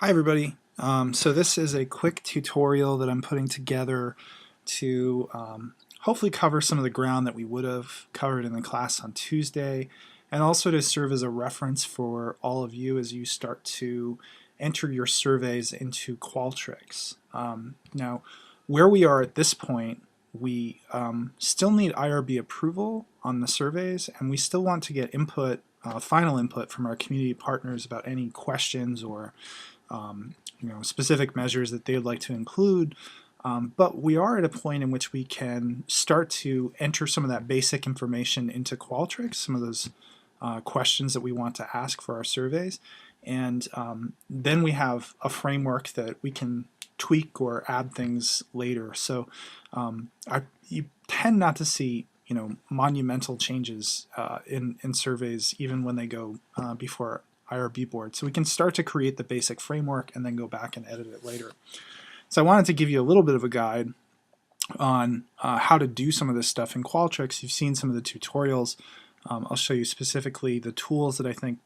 Hi everybody. So this is a quick tutorial that I'm putting together to hopefully cover some of the ground that we would have covered in the class on Tuesday, and also to serve as a reference for all of you as you start to enter your surveys into Qualtrics. Now, where we are at this point, we still need IRB approval on the surveys, and we still want to get input, final input from our community partners about any questions or specific measures that they would like to include. But we are at a point in which we can start to enter some of that basic information into Qualtrics, some of those questions that we want to ask for our surveys. And then we have a framework that we can tweak or add things later. So you tend not to see monumental changes in surveys even when they go before IRB board. So we can start to create the basic framework and then go back and edit it later. So I wanted to give you a little bit of a guide on how to do some of this stuff in Qualtrics. You've seen some of the tutorials. I'll show you specifically the tools that I think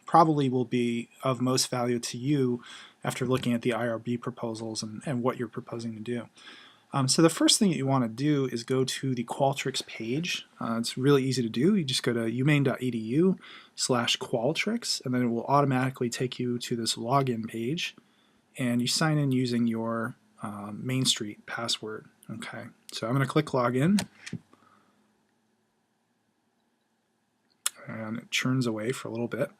probably will be of most value to you after looking at the IRB proposals and what you're proposing to do. So the first thing that you want to do is go to the Qualtrics page. It's really easy to do. You just go to umaine.edu/Qualtrics, and then it will automatically take you to this login page, and you sign in using your Main Street password. Okay, so I'm going to click login, and it churns away for a little bit,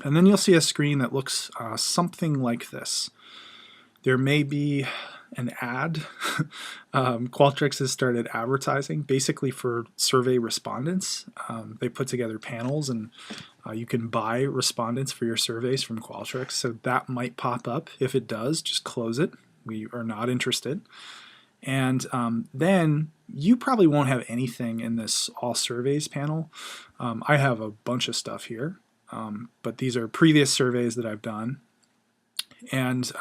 and then you'll see a screen that looks something like this. There may be an ad. Qualtrics has started advertising basically for survey respondents. They put together panels, and you can buy respondents for your surveys from Qualtrics, so that might pop up. If it does, just close it. We are not interested. And then you probably won't have anything in this all surveys panel. I have a bunch of stuff here, but these are previous surveys that I've done. And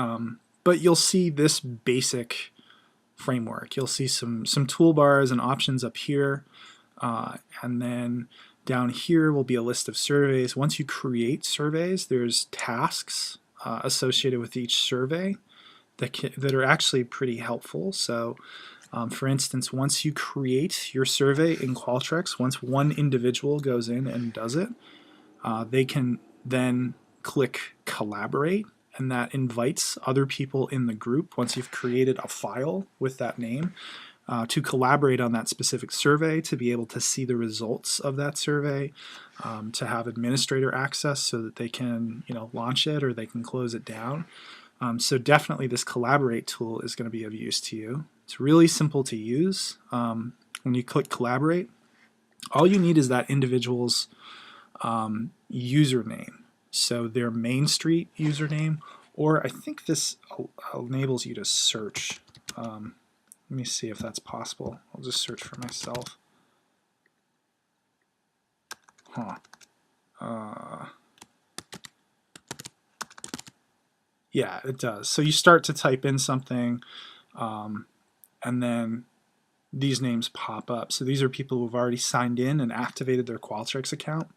but you'll see this basic framework. You'll see some toolbars and options up here, and then down here will be a list of surveys. Once you create surveys, there's tasks associated with each survey that are actually pretty helpful. So for instance, once you create your survey in Qualtrics, once one individual goes in and does it, they can then click collaborate, and that invites other people in the group, once you've created a file with that name, to collaborate on that specific survey, to be able to see the results of that survey, to have administrator access so that they can launch it or they can close it down. So definitely this collaborate tool is going to be of use to you. It's really simple to use. When you click collaborate, all you need is that individual's username. So their Main Street username, or I think this enables you to search. Let me see if that's possible. I'll just search for myself. Yeah, it does. So you start to type in something, and then these names pop up. So these are people who have already signed in and activated their Qualtrics account.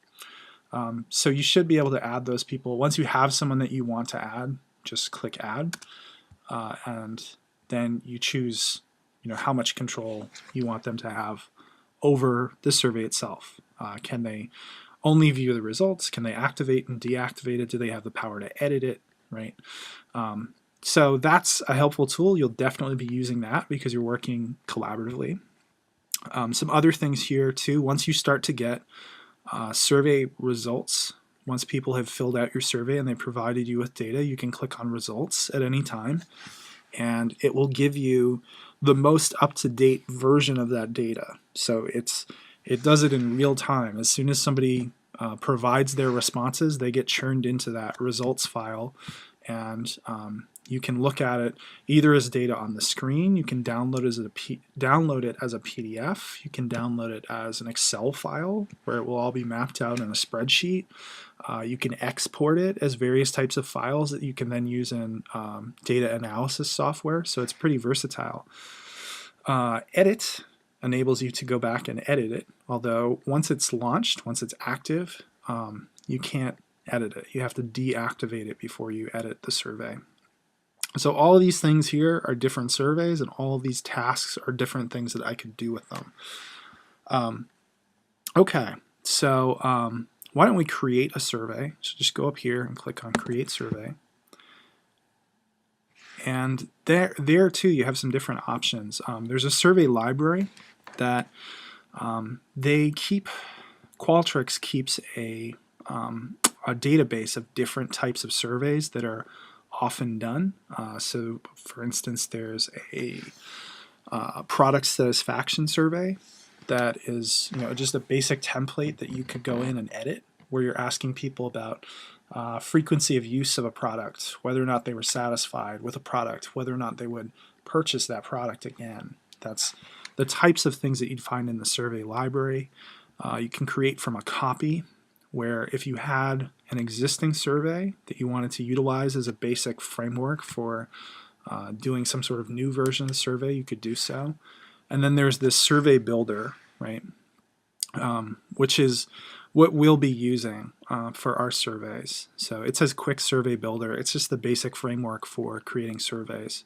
So you should be able to add those people. Once you have someone that you want to add, just click add, and then you choose how much control you want them to have over the survey itself. Can they only view the results? Can they activate and deactivate it? Do they have the power to edit it? Right? So that's a helpful tool. You'll definitely be using that because you're working collaboratively. Some other things here too. Once you start to get survey results, once people have filled out your survey and they provided you with data, you can click on results at any time, and it will give you the most up-to-date version of that data. So it does it in real time. As soon as somebody provides their responses, they get churned into that results file, and you can look at it either as data on the screen. You can download it as a PDF. You can download it as an Excel file where it will all be mapped out in a spreadsheet. You can export it as various types of files that you can then use in data analysis software. So it's pretty versatile. Edit enables you to go back and edit it. Although once it's launched, once it's active, you can't edit it. You have to deactivate it before you edit the survey. So all of these things here are different surveys, and all of these tasks are different things that I could do with them. Okay, so why don't we create a survey? So just go up here and click on Create Survey. And there too, you have some different options. There's a survey library that Qualtrics keeps a database of different types of surveys that are often done. So for instance, there's a product satisfaction survey that is just a basic template that you could go in and edit, where you're asking people about frequency of use of a product, whether or not they were satisfied with a product, whether or not they would purchase that product again. That's the types of things that you'd find in the survey library. You can create from a copy, where if you had an existing survey that you wanted to utilize as a basic framework for doing some sort of new version of the survey, you could do so. And then there's this survey builder, right, which is what we'll be using for our surveys. So it says Quick Survey Builder. It's just the basic framework for creating surveys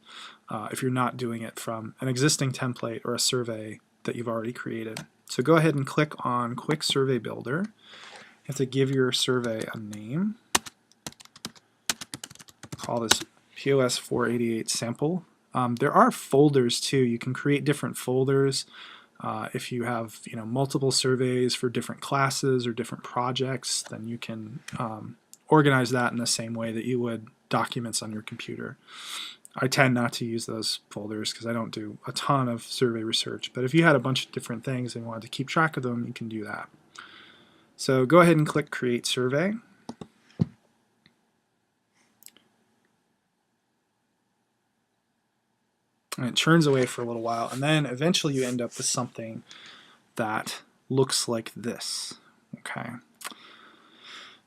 if you're not doing it from an existing template or a survey that you've already created. So go ahead and click on Quick Survey Builder. You have to give your survey a name. Call this POS 488 sample. There are folders too. You can create different folders if you have multiple surveys for different classes or different projects. Then you can organize that in the same way that you would documents on your computer. I tend not to use those folders because I don't do a ton of survey research. But if you had a bunch of different things and wanted to keep track of them, you can do that. So go ahead and click Create Survey. And it churns away for a little while, and then eventually you end up with something that looks like this. Okay.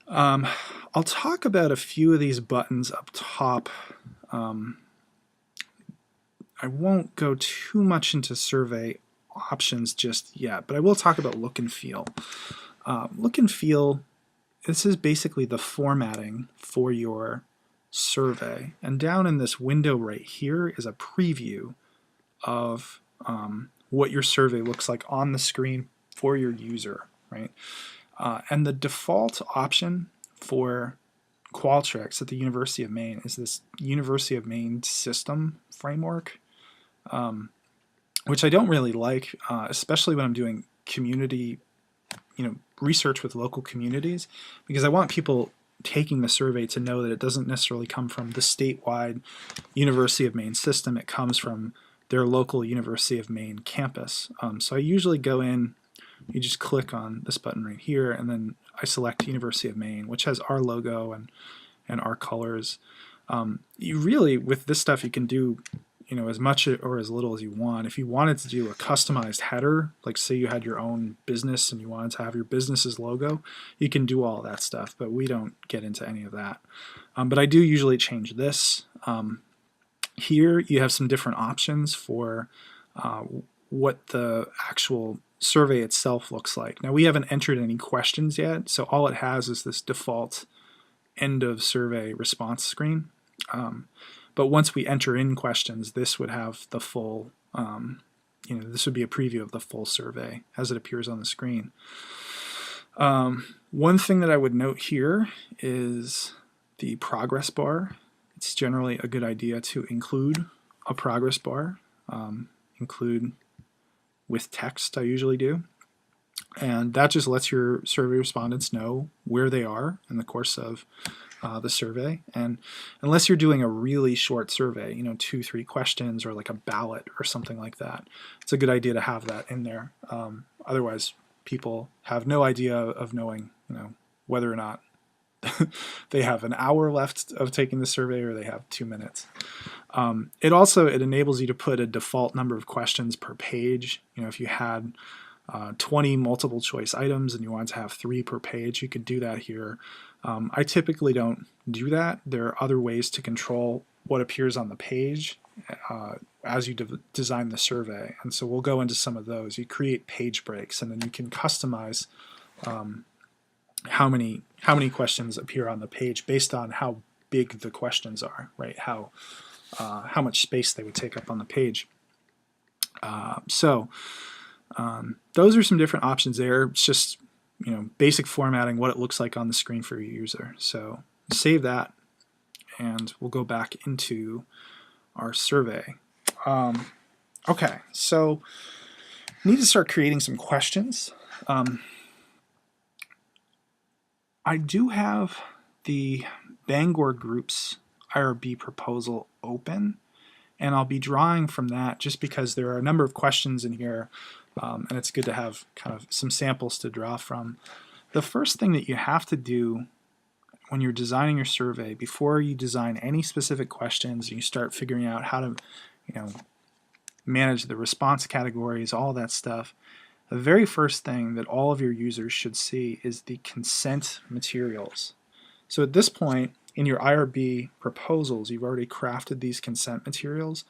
I'll talk about a few of these buttons up top. I won't go too much into survey options just yet, but I will talk about look and feel. Look and feel, this is basically the formatting for your survey, and down in this window right here is a preview of what your survey looks like on the screen for your user, right? And the default option for Qualtrics at the University of Maine is this University of Maine system framework, which I don't really like, especially when I'm doing community research with local communities, because I want people taking the survey to know that it doesn't necessarily come from the statewide University of Maine system. It comes from their local University of Maine campus. So I usually go in, you just click on this button right here, and then I select University of Maine, which has our logo and our colors. You really, with this stuff, you can do as much or as little as you want. If you wanted to do a customized header, like say you had your own business and you wanted to have your business's logo, you can do all that stuff, but we don't get into any of that. But I do usually change this. Here you have some different options for what the actual survey itself looks like. Now we haven't entered any questions yet, so all it has is this default end of survey response screen. But once we enter in questions, this would have the full, this would be a preview of the full survey as it appears on the screen. One thing that I would note here is the progress bar. It's generally a good idea to include a progress bar, include with text, I usually do. And that just lets your survey respondents know where they are in the course of the survey. And unless you're doing a really short survey, 2-3 questions or like a ballot or something like that, it's a good idea to have that in there. Otherwise, people have no idea of knowing, whether or not they have an hour left of taking the survey or they have 2 minutes. It enables you to put a default number of questions per page. If you had 20 multiple choice items and you want to have 3 per page, you could do that here. I typically don't do that. There are other ways to control what appears on the page as you design the survey, and so we'll go into some of those. You create page breaks, and then you can customize how many how many questions appear on the page based on how big the questions are, right? How much space they would take up on the page. Those are some different options there. It's just, basic formatting, what it looks like on the screen for your user. So save that, and we'll go back into our survey. Okay, so need to start creating some questions. I do have the Bangor Group's IRB proposal open, and I'll be drawing from that just because there are a number of questions in here, and it's good to have kind of some samples to draw from. The first thing that you have to do when you're designing your survey, before you design any specific questions and you start figuring out how to manage the response categories, all that stuff, the very first thing that all of your users should see is the consent materials. So at this point in your IRB proposals, you've already crafted these consent materials.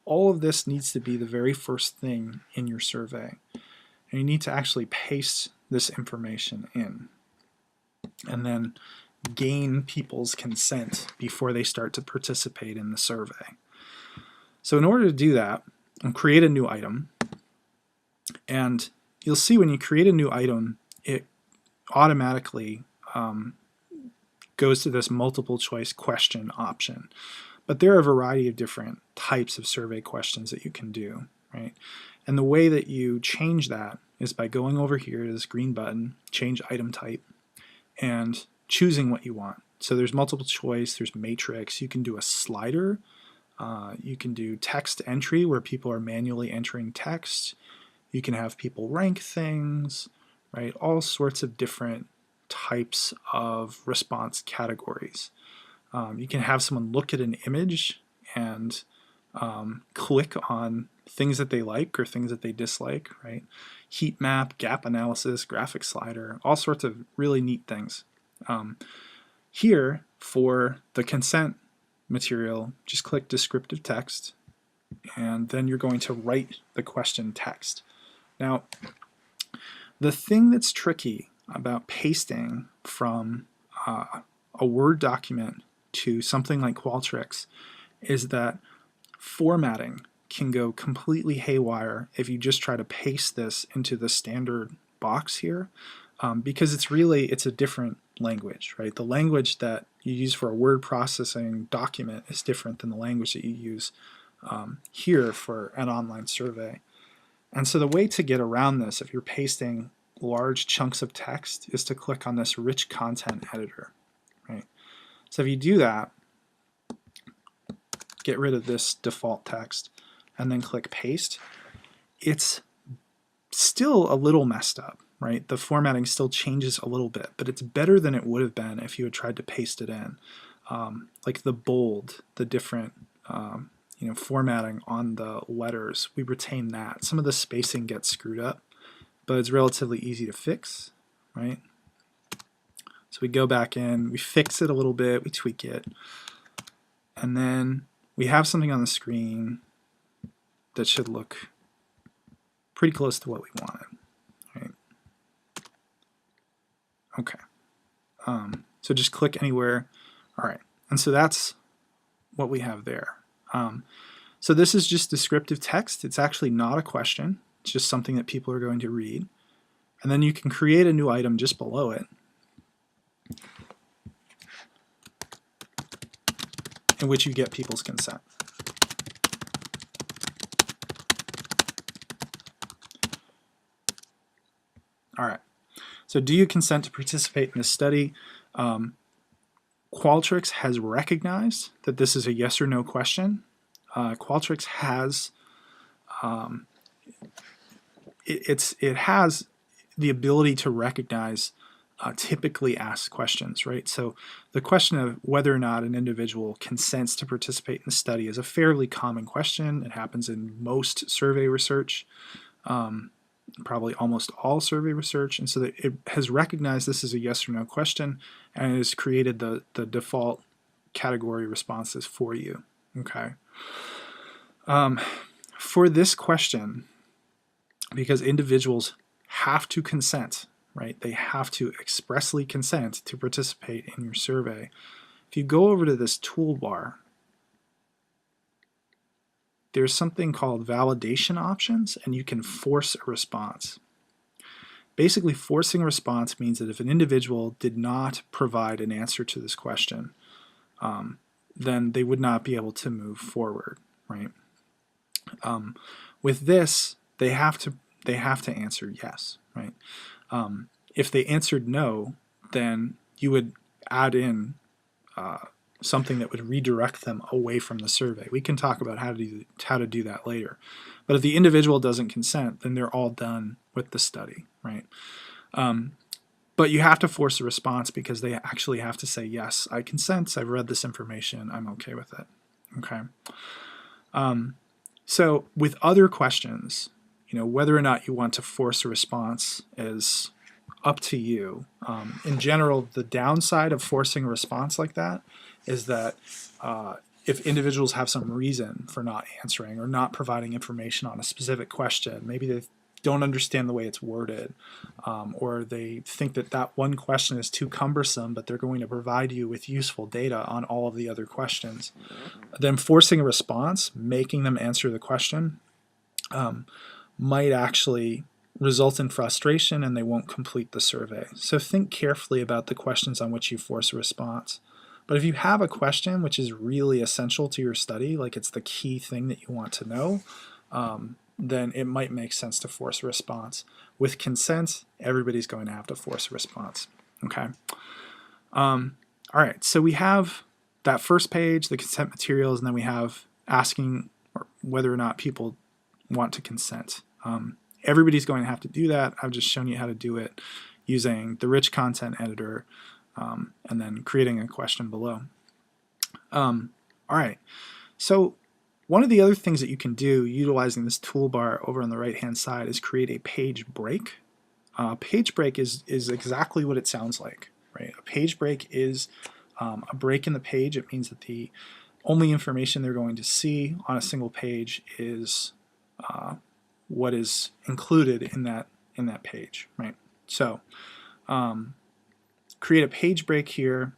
All of this needs to be the very first thing in your survey. And you need to actually paste this information in and then gain people's consent before they start to participate in the survey. So in order to do that, I'll create a new item, and you'll see when you create a new item, it automatically goes to this multiple choice question option. But there are a variety of different types of survey questions that you can do, right? And the way that you change that is by going over here to this green button, change item type, and choosing what you want. So there's multiple choice, there's matrix, you can do a slider, you can do text entry where people are manually entering text, you can have people rank things, right? All sorts of different types of response categories. You can have someone look at an image and click on things that they like or things that they dislike, right? Heat map, gap analysis, graphic slider, all sorts of really neat things. Here, for the consent material, just click descriptive text, and then you're going to write the question text. Now, the thing that's tricky about pasting from a Word document to something like Qualtrics is that formatting can go completely haywire if you just try to paste this into the standard box here, because it's a different language, right? The language that you use for a word processing document is different than the language that you use here for an online survey. And so the way to get around this, if you're pasting large chunks of text, is to click on this rich content editor, right? So if you do that, get rid of this default text and then click paste, it's still a little messed up, right? The formatting still changes a little bit, but it's better than it would have been if you had tried to paste it in. Like the bold, the different formatting on the letters, we retain that. Some of the spacing gets screwed up, but it's relatively easy to fix, right? So we go back in, we fix it a little bit, we tweak it, and then we have something on the screen that should look pretty close to what we wanted, right? Okay. So just click anywhere. All right. And so that's what we have there. So this is just descriptive text. It's actually not a question. It's just something that people are going to read. And then you can create a new item just below it, in which you get people's consent. All right. So do you consent to participate in this study? Qualtrics has recognized that this is a yes or no question. Qualtrics has it has the ability to recognize typically asked questions, right? So the question of whether or not an individual consents to participate in the study is a fairly common question. It happens in most survey research, probably almost all survey research, and so that it has recognized this is a yes or no question, and it has created the default category responses for you. Okay. For this question, because individuals have to consent, right? They have to expressly consent to participate in your survey. If you go over to this toolbar, there's something called validation options, and you can force a response. Basically, forcing a response means that if an individual did not provide an answer to this question, then they would not be able to move forward, right? With this, they have to answer yes, right? If they answered no, then you would add in something that would redirect them away from the survey. We can talk about how to do that later. But if the individual doesn't consent, then they're all done with the study, right? But you have to force a response because they actually have to say, yes, I consent, I've read this information, I'm okay with it, okay? So with other questions, whether or not you want to force a response is up to you. In general, the downside of forcing a response like that is that if individuals have some reason for not answering or not providing information on a specific question, maybe they don't understand the way it's worded, or they think that one question is too cumbersome, but they're going to provide you with useful data on all of the other questions, then forcing a response, making them answer the question, might actually result in frustration and they won't complete the survey. So think carefully about the questions on which you force a response. But if you have a question which is really essential to your study, like it's the key thing that you want to know, then it might make sense to force a response. With consent, everybody's going to have to force a response. Okay. All right, so we have that first page, the consent materials, and then we have asking whether or not people want to consent. Everybody's going to have to do that. I've just shown you how to do it using the rich content editor and then creating a question below. All right, so one of the other things that you can do utilizing this toolbar over on the right hand side is create a page break. Page break is exactly what it sounds like, right? A page break is a break in the page. It means that the only information they're going to see on a single page is what is included in that page, right? So create a page break here,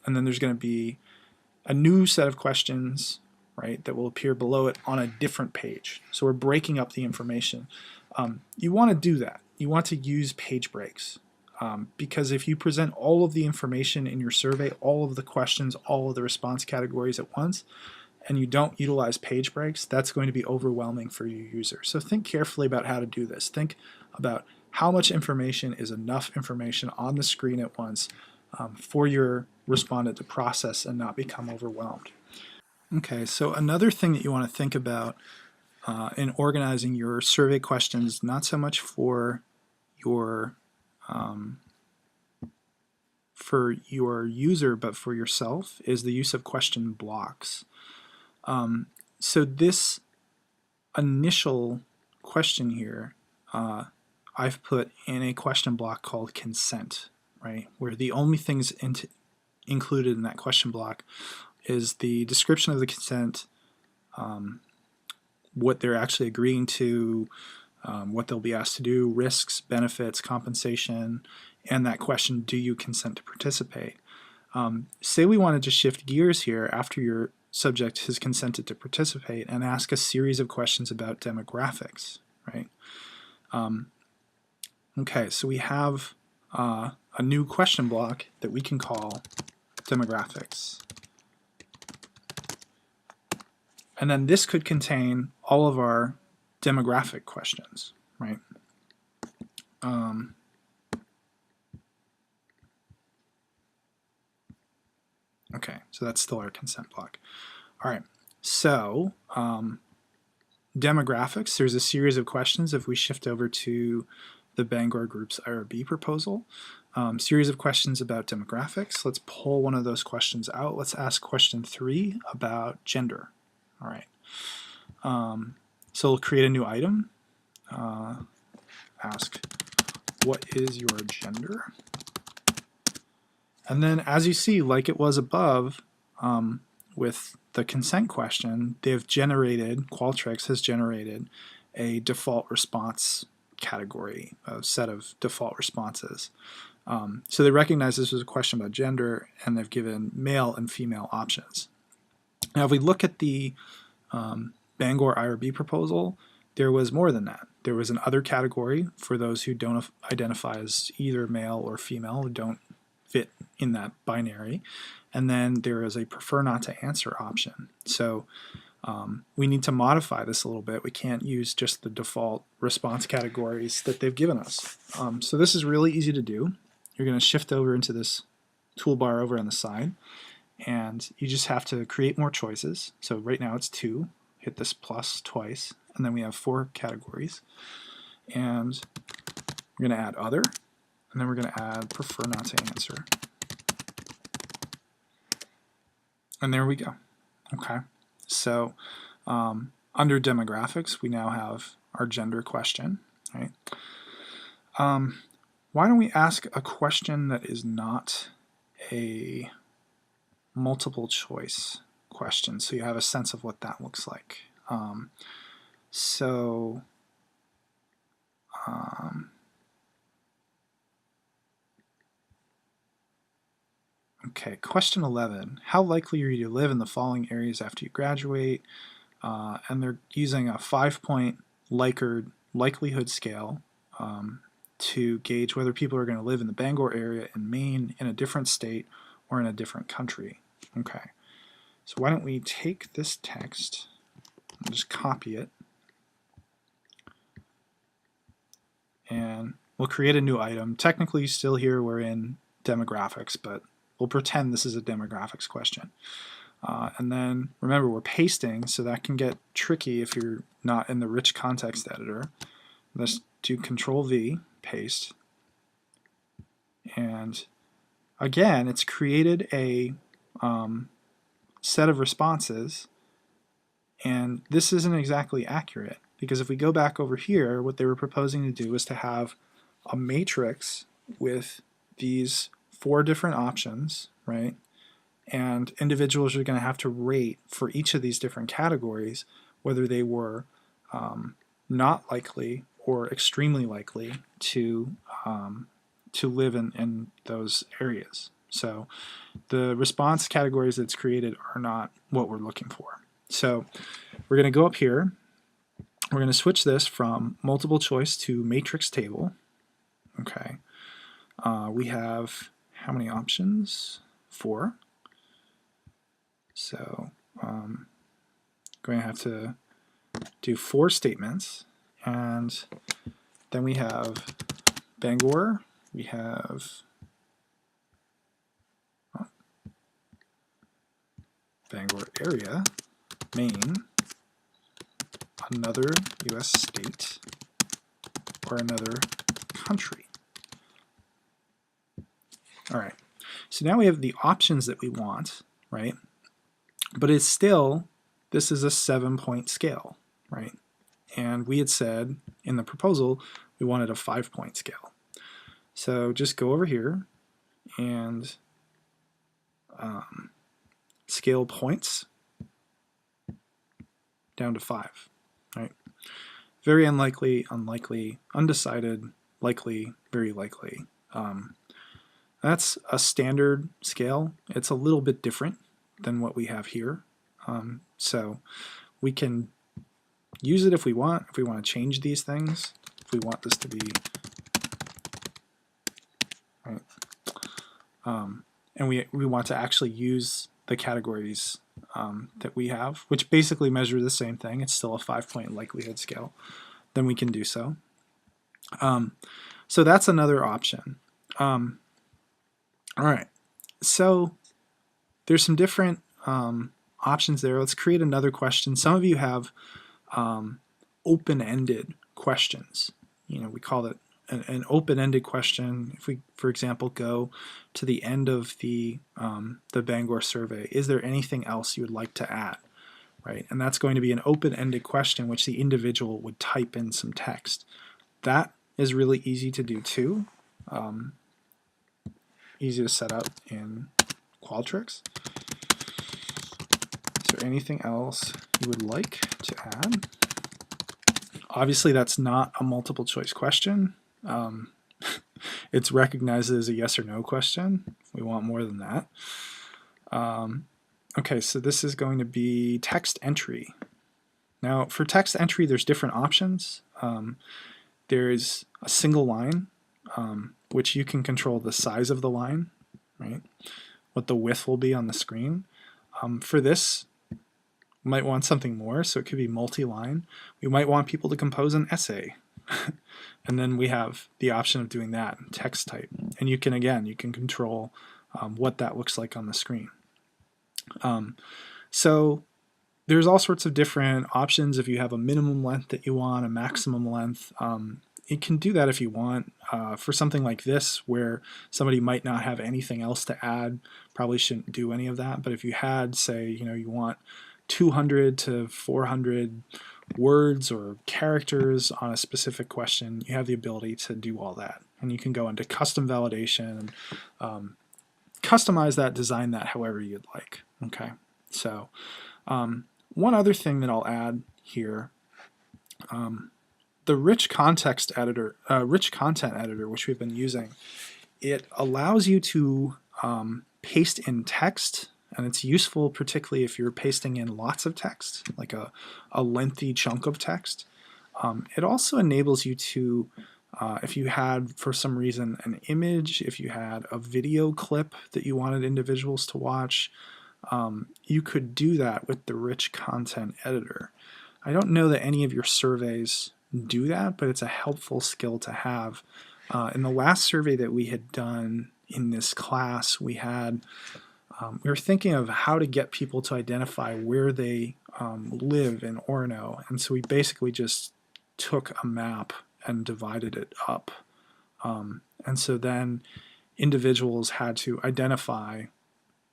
and then there's going to be a new set of questions, right, that will appear below it on a different page. So we're breaking up the information. You want to do that. You want to use page breaks because if you present all of the information in your survey, all of the questions, all of the response categories at once, and you don't utilize page breaks, that's going to be overwhelming for your user. So think carefully about how to do this. Think about how much information is enough information on the screen at once for your respondent to process and not become overwhelmed. Okay, so another thing that you want to think about in organizing your survey questions, not so much for your user, but for yourself, is the use of question blocks. So this initial question here, I've put in a question block called consent, right? Where the only things included in that question block is the description of the consent, what they're actually agreeing to, what they'll be asked to do, risks, benefits, compensation, and that question, do you consent to participate? Say we wanted to shift gears here after your subject has consented to participate and ask a series of questions about demographics, right? Okay, so we have a new question block that we can call demographics. And then this could contain all of our demographic questions, right? Okay, so that's still our consent block. All right, so demographics, there's a series of questions if we shift over to the Bangor Group's IRB proposal. Series of questions about demographics. Let's pull one of those questions out. Let's ask question 3 about gender. All right, so we'll create a new item. Ask, what is your gender? And then as you see, like it was above with the consent question, they've generated, Qualtrics has generated a default response category, a set of default responses. So they recognize this was a question about gender, and they've given male and female options. Now, if we look at the Bangor IRB proposal, there was more than that. There was an other category for those who don't identify as either male or female, who don't fit in that binary. And then there is a prefer not to answer option. So we need to modify this a little bit. We can't use just the default response categories that they've given us. So this is really easy to do. You're going to shift over into this toolbar over on the side, and you just have to create more choices. So right now it's 2. Hit this plus twice, and then we have 4 categories. And we're going to add other, and then we're going to add prefer not to answer. And there we go. Okay. So under demographics, we now have our gender question, right? Why don't we ask a question that is not a multiple choice question, so you have a sense of what that looks like. Okay, question 11. How likely are you to live in the following areas after you graduate? And they're using a 5-point Likert likelihood scale to gauge whether people are going to live in the Bangor area in Maine, in a different state, or in a different country. Okay, so why don't we take this text and just copy it, and we'll create a new item. Technically still here we're in demographics, but we'll pretend this is a demographics question. And then remember, we're pasting, so that can get tricky if you're not in the rich context editor. Let's do Control V, paste. And again, it's created a set of responses, and this isn't exactly accurate, because if we go back over here, what they were proposing to do is to have a matrix with these 4 different options, right? And individuals are going to have to rate for each of these different categories whether they were not likely or extremely likely to live in those areas. So the response categories that's created are not what we're looking for. So we're going to go up here. We're going to switch this from multiple choice to matrix table. Okay. We have how many options? 4. So going to have to do 4 statements, and then we have Bangor, we have Bangor area, Maine, another U.S. state, or another country. All right, so now we have the options that we want, right? But it's still, this is a 7-point scale, right? And we had said in the proposal we wanted a 5-point scale. So just go over here and scale points down to 5, right? Very unlikely, unlikely, undecided, likely, very likely. That's a standard scale. It's a little bit different than what we have here. So we can use it if we want to change these things, if we want this to be, right? And we want to actually use the categories that we have, which basically measure the same thing. It's still a 5-point likelihood scale. Then we can do so. So that's another option. All right, so there's some different options there. Let's create another question. Some of you have open-ended questions. You know, we call it an open-ended question. If we, for example, go to the end of the Bangor survey, is there anything else you would like to add, right? And that's going to be an open-ended question which the individual would type in some text. That is really easy to do too. Easy to set up in Qualtrics. Is there anything else you would like to add? Obviously, that's not a multiple choice question. It's recognized as a yes or no question. We want more than that. Okay, so this is going to be text entry. Now, for text entry, there's different options. There's a single line, which you can control the size of the line, right? What the width will be on the screen. For this, we might want something more, so it could be multi-line. We might want people to compose an essay. And then we have the option of doing that in text type. And you can, again, you can control what that looks like on the screen. So there's all sorts of different options. If you have a minimum length that you want, a maximum length, you can do that if you want. For something like this, where somebody might not have anything else to add, probably shouldn't do any of that. But if you had, say, you want 200 to 400 words or characters on a specific question, you have the ability to do all that. And you can go into custom validation and customize that, design that however you'd like. Okay, so one other thing that I'll add here, the rich content editor, which we've been using, it allows you to paste in text. And it's useful particularly if you're pasting in lots of text, like a lengthy chunk of text. It also enables you to, if you had, for some reason, an image, if you had a video clip that you wanted individuals to watch, you could do that with the rich content editor. I don't know that any of your surveys do that, but it's a helpful skill to have. In the last survey that we had done in this class, we were thinking of how to get people to identify where they live in Orono, and so we basically just took a map and divided it up. And so then individuals had to identify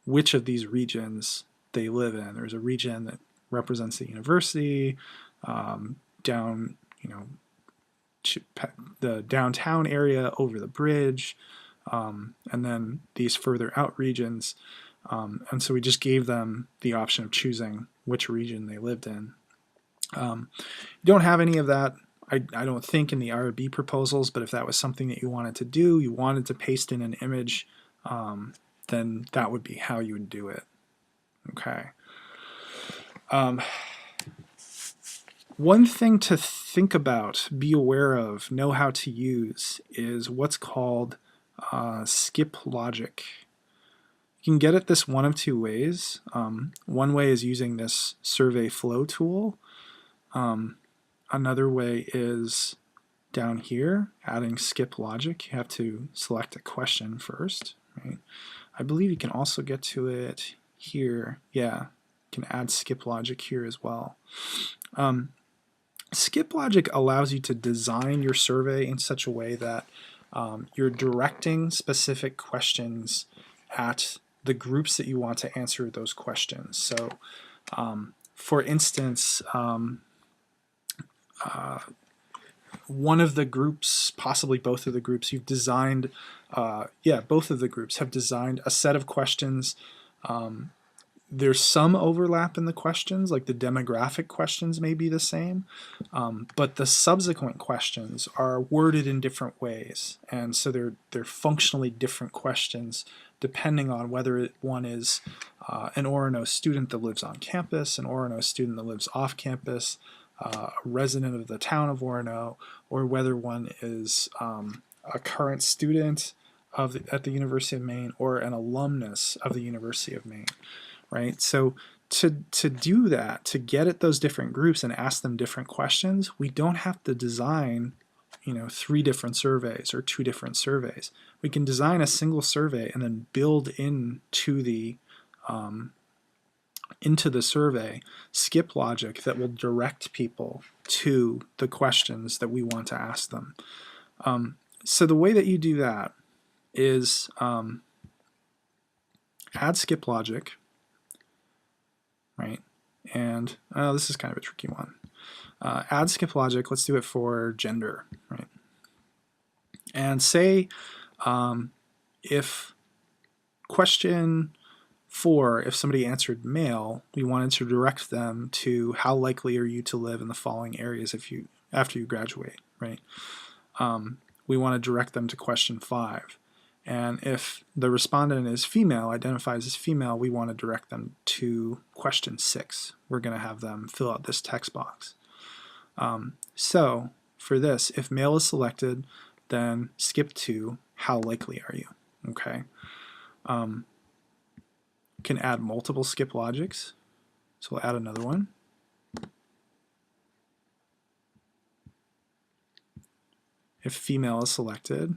which of these regions they live in. There's a region that represents the university, down, the downtown area, over the bridge, and then these further out regions. And so we just gave them the option of choosing which region they lived in. You don't have any of that, I don't think, in the IRB proposals, but if that was something that you wanted to do, you wanted to paste in an image, then that would be how you would do it. Okay. One thing to think about, be aware of, know how to use is what's called skip logic. You can get at this one of two ways. One way is using this survey flow tool. Another way is down here, adding skip logic. You have to select a question first, right? I believe you can also get to it here. Yeah, you can add skip logic here as well. Skip logic allows you to design your survey in such a way that you're directing specific questions at the groups that you want to answer those questions. So, for instance, one of the groups, possibly both of the groups, you've designed, both of the groups have designed a set of questions. There's some overlap in the questions, like the demographic questions may be the same, but the subsequent questions are worded in different ways, and so they're functionally different questions depending on whether one is an Orono student that lives on campus, an Orono student that lives off campus, a resident of the town of Orono, or whether one is a current student at the University of Maine or an alumnus of the University of Maine. Right? So to do that, to get at those different groups and ask them different questions, we don't have to design, 3 different surveys or 2 different surveys. We can design a single survey and then build into the survey skip logic that will direct people to the questions that we want to ask them. So the way that you do that is add skip logic. Right, and this is kind of a tricky one. Add skip logic, let's do it for gender, right? And say if question 4, if somebody answered male, we wanted to direct them to how likely are you to live in the following areas if you after you graduate, right? We want to direct them to question 5. And if the respondent is female, identifies as female, we want to direct them to question 6. We're going to have them fill out this text box. So for this, if male is selected, then skip to how likely are you? Okay. Can add multiple skip logics. So we'll add another one. If female is selected,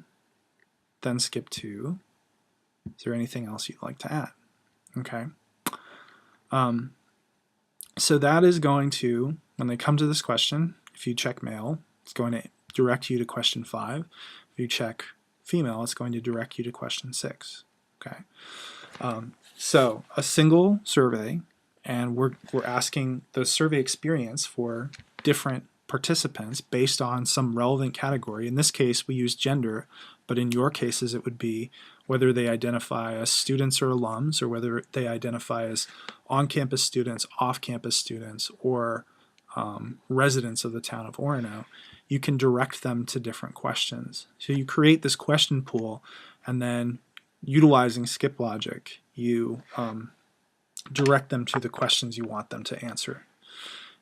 then skip to, is there anything else you'd like to add? Okay. So that is going to, when they come to this question, if you check male, it's going to direct you to question 5. If you check female, it's going to direct you to question 6. Okay. So a single survey, and we're asking the survey experience for different participants based on some relevant category. In this case, we use gender, but in your cases, it would be whether they identify as students or alums, or whether they identify as on-campus students, off-campus students, or residents of the town of Orono. You can direct them to different questions. So you create this question pool, and then utilizing skip logic, you direct them to the questions you want them to answer.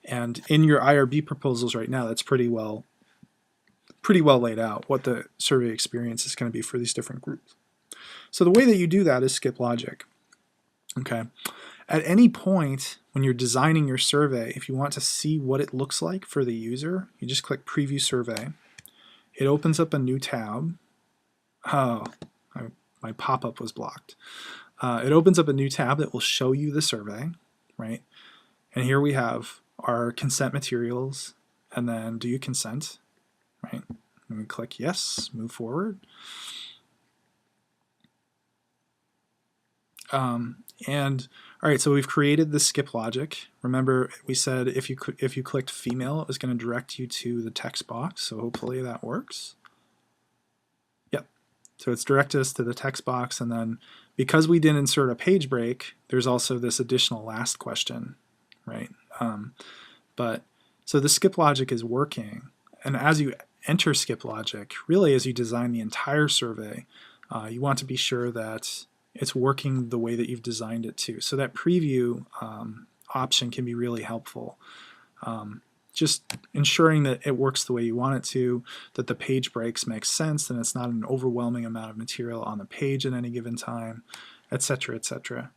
And in your IRB proposals right now, that's pretty well laid out what the survey experience is going to be for these different groups. So the way that you do that is skip logic. Okay. At any point when you're designing your survey, if you want to see what it looks like for the user, you just click Preview Survey. It opens up a new tab. Oh, my pop-up was blocked. It opens up a new tab that will show you the survey, right? And here we have our consent materials, and then do you consent, right? And we click yes, move forward. And all right, so we've created the skip logic. Remember, we said if you clicked female, it was going to direct you to the text box. So hopefully that works. Yep. So it's directed us to the text box, and then because we didn't insert a page break, there's also this additional last question, right? So the skip logic is working, and as you enter skip logic, really as you design the entire survey, you want to be sure that it's working the way that you've designed it to. So that preview option can be really helpful. Just ensuring that it works the way you want it to, that the page breaks make sense, and it's not an overwhelming amount of material on the page at any given time, etc., etc.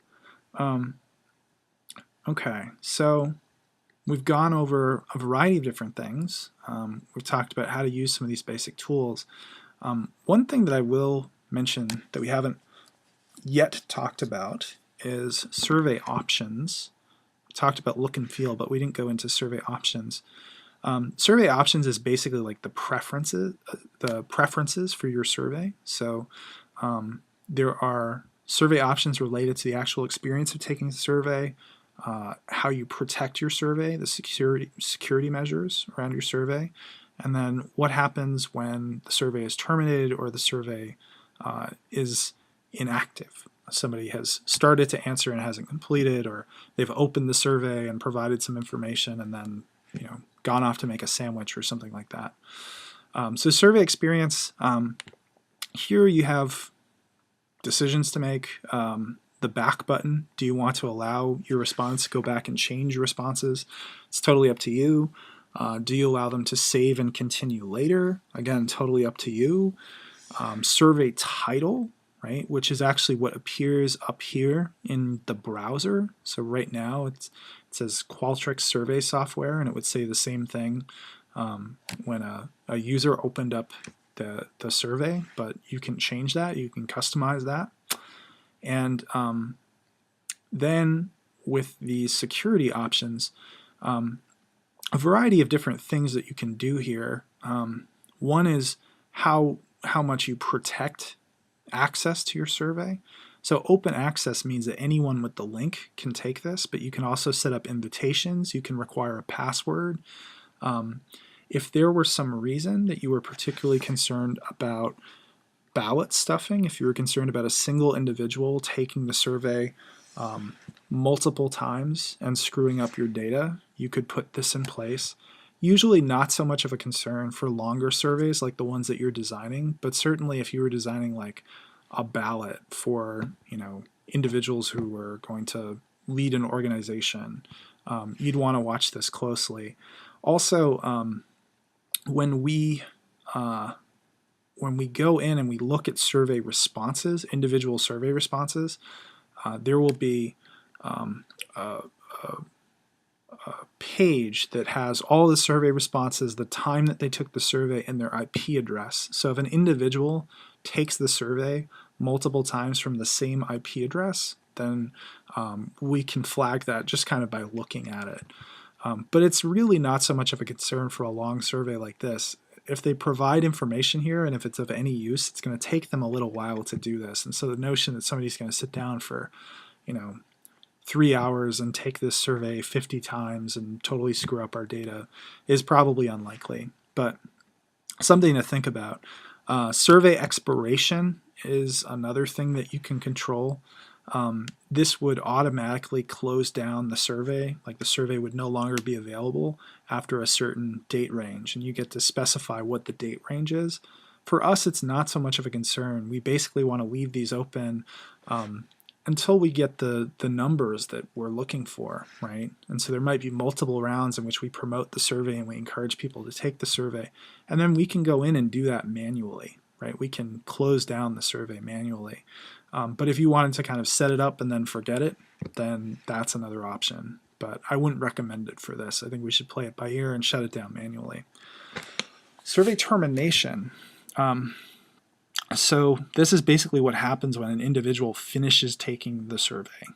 Okay, so we've gone over a variety of different things. We've talked about how to use some of these basic tools. One thing that I will mention that we haven't yet talked about is survey options. We talked about look and feel, but we didn't go into survey options. Survey options is basically like the preferences for your survey. So there are survey options related to the actual experience of taking the survey, how you protect your survey, the security measures around your survey, and then what happens when the survey is terminated or the survey is inactive. Somebody has started to answer and hasn't completed, or they've opened the survey and provided some information and then gone off to make a sandwich or something like that. So survey experience, here you have decisions to make. The back button, do you want to allow your respondents to go back and change your responses? It's totally up to you. Do you allow them to save and continue later? Again, totally up to you. Survey title, right, which is actually what appears up here in the browser. So right now it says Qualtrics survey software, and it would say the same thing when a user opened up the survey, but you can change that, you can customize that. And then with the security options, a variety of different things that you can do here. One is how much you protect access to your survey. So open access means that anyone with the link can take this, but you can also set up invitations. You can require a password. If there were some reason that you were particularly concerned about ballot stuffing, if you were concerned about a single individual taking the survey multiple times and screwing up your data, you could put this in place. Usually not so much of a concern for longer surveys like the ones that you're designing, but certainly if you were designing like a ballot for, individuals who were going to lead an organization, you'd want to watch this closely. Also, when we go in and we look at survey responses, individual survey responses, there will be a page that has all the survey responses, the time that they took the survey, and their IP address. So if an individual takes the survey multiple times from the same IP address, then we can flag that just kind of by looking at it. But it's really not so much of a concern for a long survey like this. If they provide information here and if it's of any use, it's going to take them a little while to do this. And so the notion that somebody's going to sit down for, 3 hours and take this survey 50 times and totally screw up our data is probably unlikely. But something to think about. Survey expiration is another thing that you can control. This would automatically close down the survey, like the survey would no longer be available after a certain date range, and you get to specify what the date range is. For us, it's not so much of a concern. We basically want to leave these open until we get the numbers that we're looking for, right? And so there might be multiple rounds in which we promote the survey and we encourage people to take the survey, and then we can go in and do that manually, right? We can close down the survey manually. But if you wanted to kind of set it up and then forget it, then that's another option. But I wouldn't recommend it for this. I think we should play it by ear and shut it down manually. Survey termination. So this is basically what happens when an individual finishes taking the survey.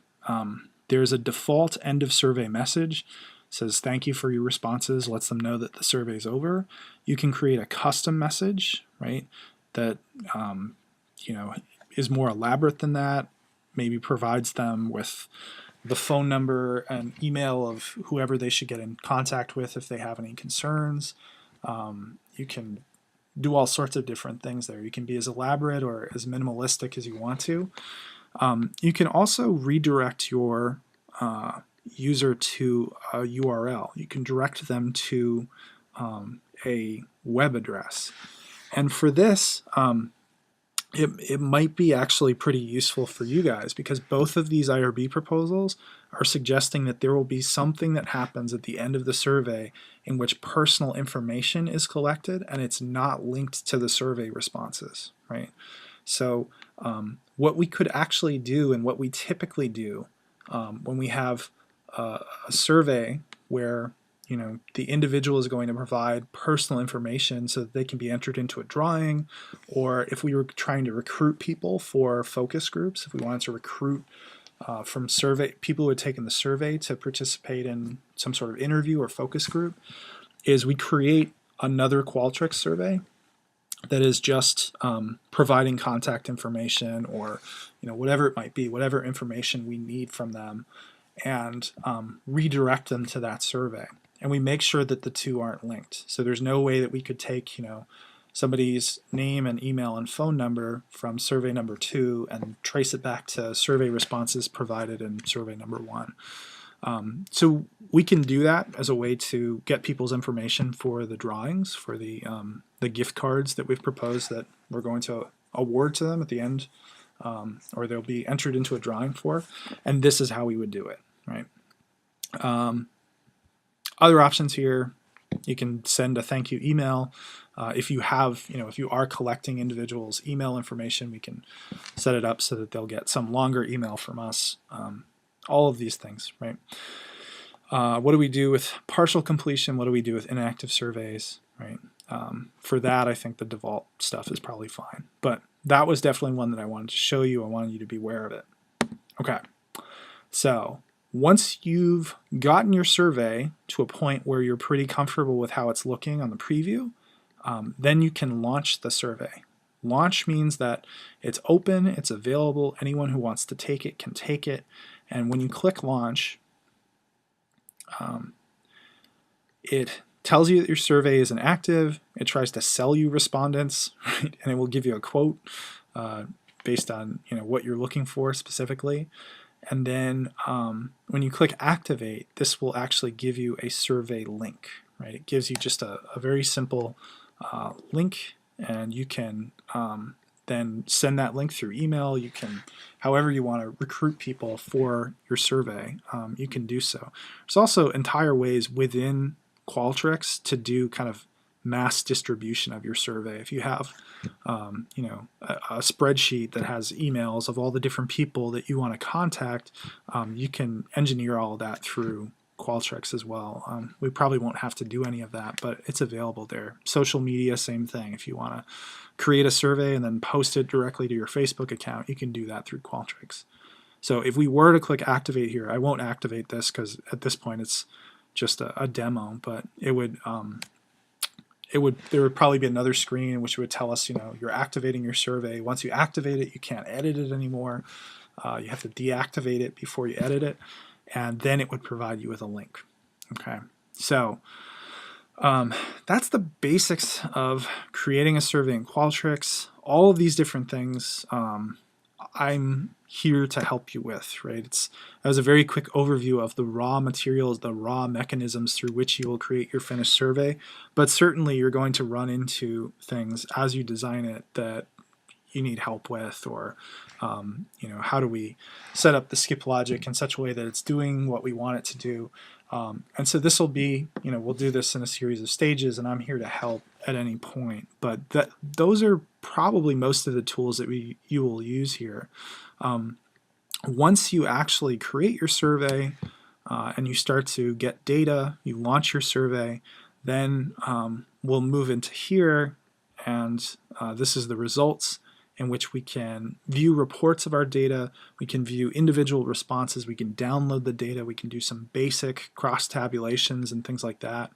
There's a default end of survey message. It says thank you for your responses, lets them know that the survey is over. You can create a custom message, right, that is more elaborate than that, maybe provides them with the phone number and email of whoever they should get in contact with if they have any concerns. You can do all sorts of different things there. You can be as elaborate or as minimalistic as you want to. You can also redirect your user to a URL. You can direct them to a web address. And for this, it might be actually pretty useful for you guys because both of these IRB proposals are suggesting that there will be something that happens at the end of the survey in which personal information is collected and it's not linked to the survey responses, right? So what we could actually do and what we typically do when we have a survey where the individual is going to provide personal information so that they can be entered into a drawing, or if we were trying to recruit people for focus groups, if we wanted to recruit from survey people who had taken the survey to participate in some sort of interview or focus group, is we create another Qualtrics survey that is just providing contact information or whatever it might be, whatever information we need from them, and redirect them to that survey. And we make sure that the two aren't linked. So there's no way that we could take, somebody's name and email and phone number from survey number 2 and trace it back to survey responses provided in survey number 1. So we can do that as a way to get people's information for the drawings, for the gift cards that we've proposed that we're going to award to them at the end, or they'll be entered into a drawing for. And this is how we would do it, right? Other options here, you can send a thank you email. If you have, if you are collecting individuals' email information, we can set it up so that they'll get some longer email from us. All of these things, right? What do we do with partial completion? What do we do with inactive surveys, right? For that, I think the default stuff is probably fine. But that was definitely one that I wanted to show you. I wanted you to be aware of it. Okay, so once you've gotten your survey to a point where you're pretty comfortable with how it's looking on the preview, then you can launch the survey. Launch means that it's open, it's available, anyone who wants to take it can take it, and when you click launch, it tells you that your survey is inactive, it tries to sell you respondents, right? And it will give you a quote based on what you're looking for specifically. And then when you click activate, this will actually give you a survey link, right? It gives you just a very simple link, and you can then send that link through email. You can, however you want to recruit people for your survey, you can do so. There's also entire ways within Qualtrics to do kind of mass distribution of your survey. If you have a spreadsheet that has emails of all the different people that you want to contact, you can engineer all of that through Qualtrics as well. We probably won't have to do any of that, but it's available there. Social media, same thing. If you want to create a survey and then post it directly to your Facebook account, you can do that through Qualtrics. So if we were to click activate here, I won't activate this because at this point it's just a demo, but there would probably be another screen which would tell us, you're activating your survey. Once you activate it, you can't edit it anymore. You have to deactivate it before you edit it, and then it would provide you with a link. Okay, so that's the basics of creating a survey in Qualtrics. All of these different things I'm here to help you with, right? That was a very quick overview of the raw materials, the raw mechanisms through which you will create your finished survey, but certainly you're going to run into things as you design it that you need help with, or how do we set up the skip logic in such a way that it's doing what we want it to do. And so this will be, we'll do this in a series of stages, and I'm here to help at any point. But those are probably most of the tools that you will use here. Once you actually create your survey and you start to get data, you launch your survey, then we'll move into here, and this is the results, in which we can view reports of our data, we can view individual responses, we can download the data, we can do some basic cross tabulations and things like that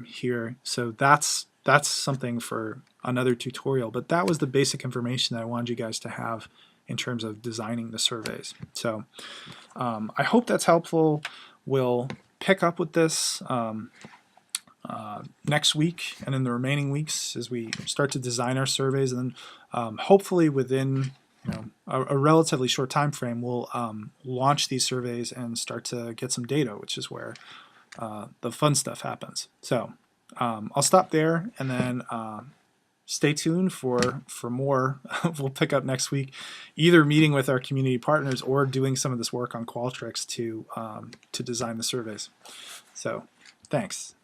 here. So that's something for another tutorial, but that was the basic information that I wanted you guys to have in terms of designing the surveys. So I hope that's helpful. We'll pick up with this next week and in the remaining weeks as we start to design our surveys, and then hopefully within a relatively short time frame we'll launch these surveys and start to get some data, which is where the fun stuff happens. So I'll stop there, and then stay tuned for more. We'll pick up next week, either meeting with our community partners or doing some of this work on Qualtrics to design the surveys. So thanks.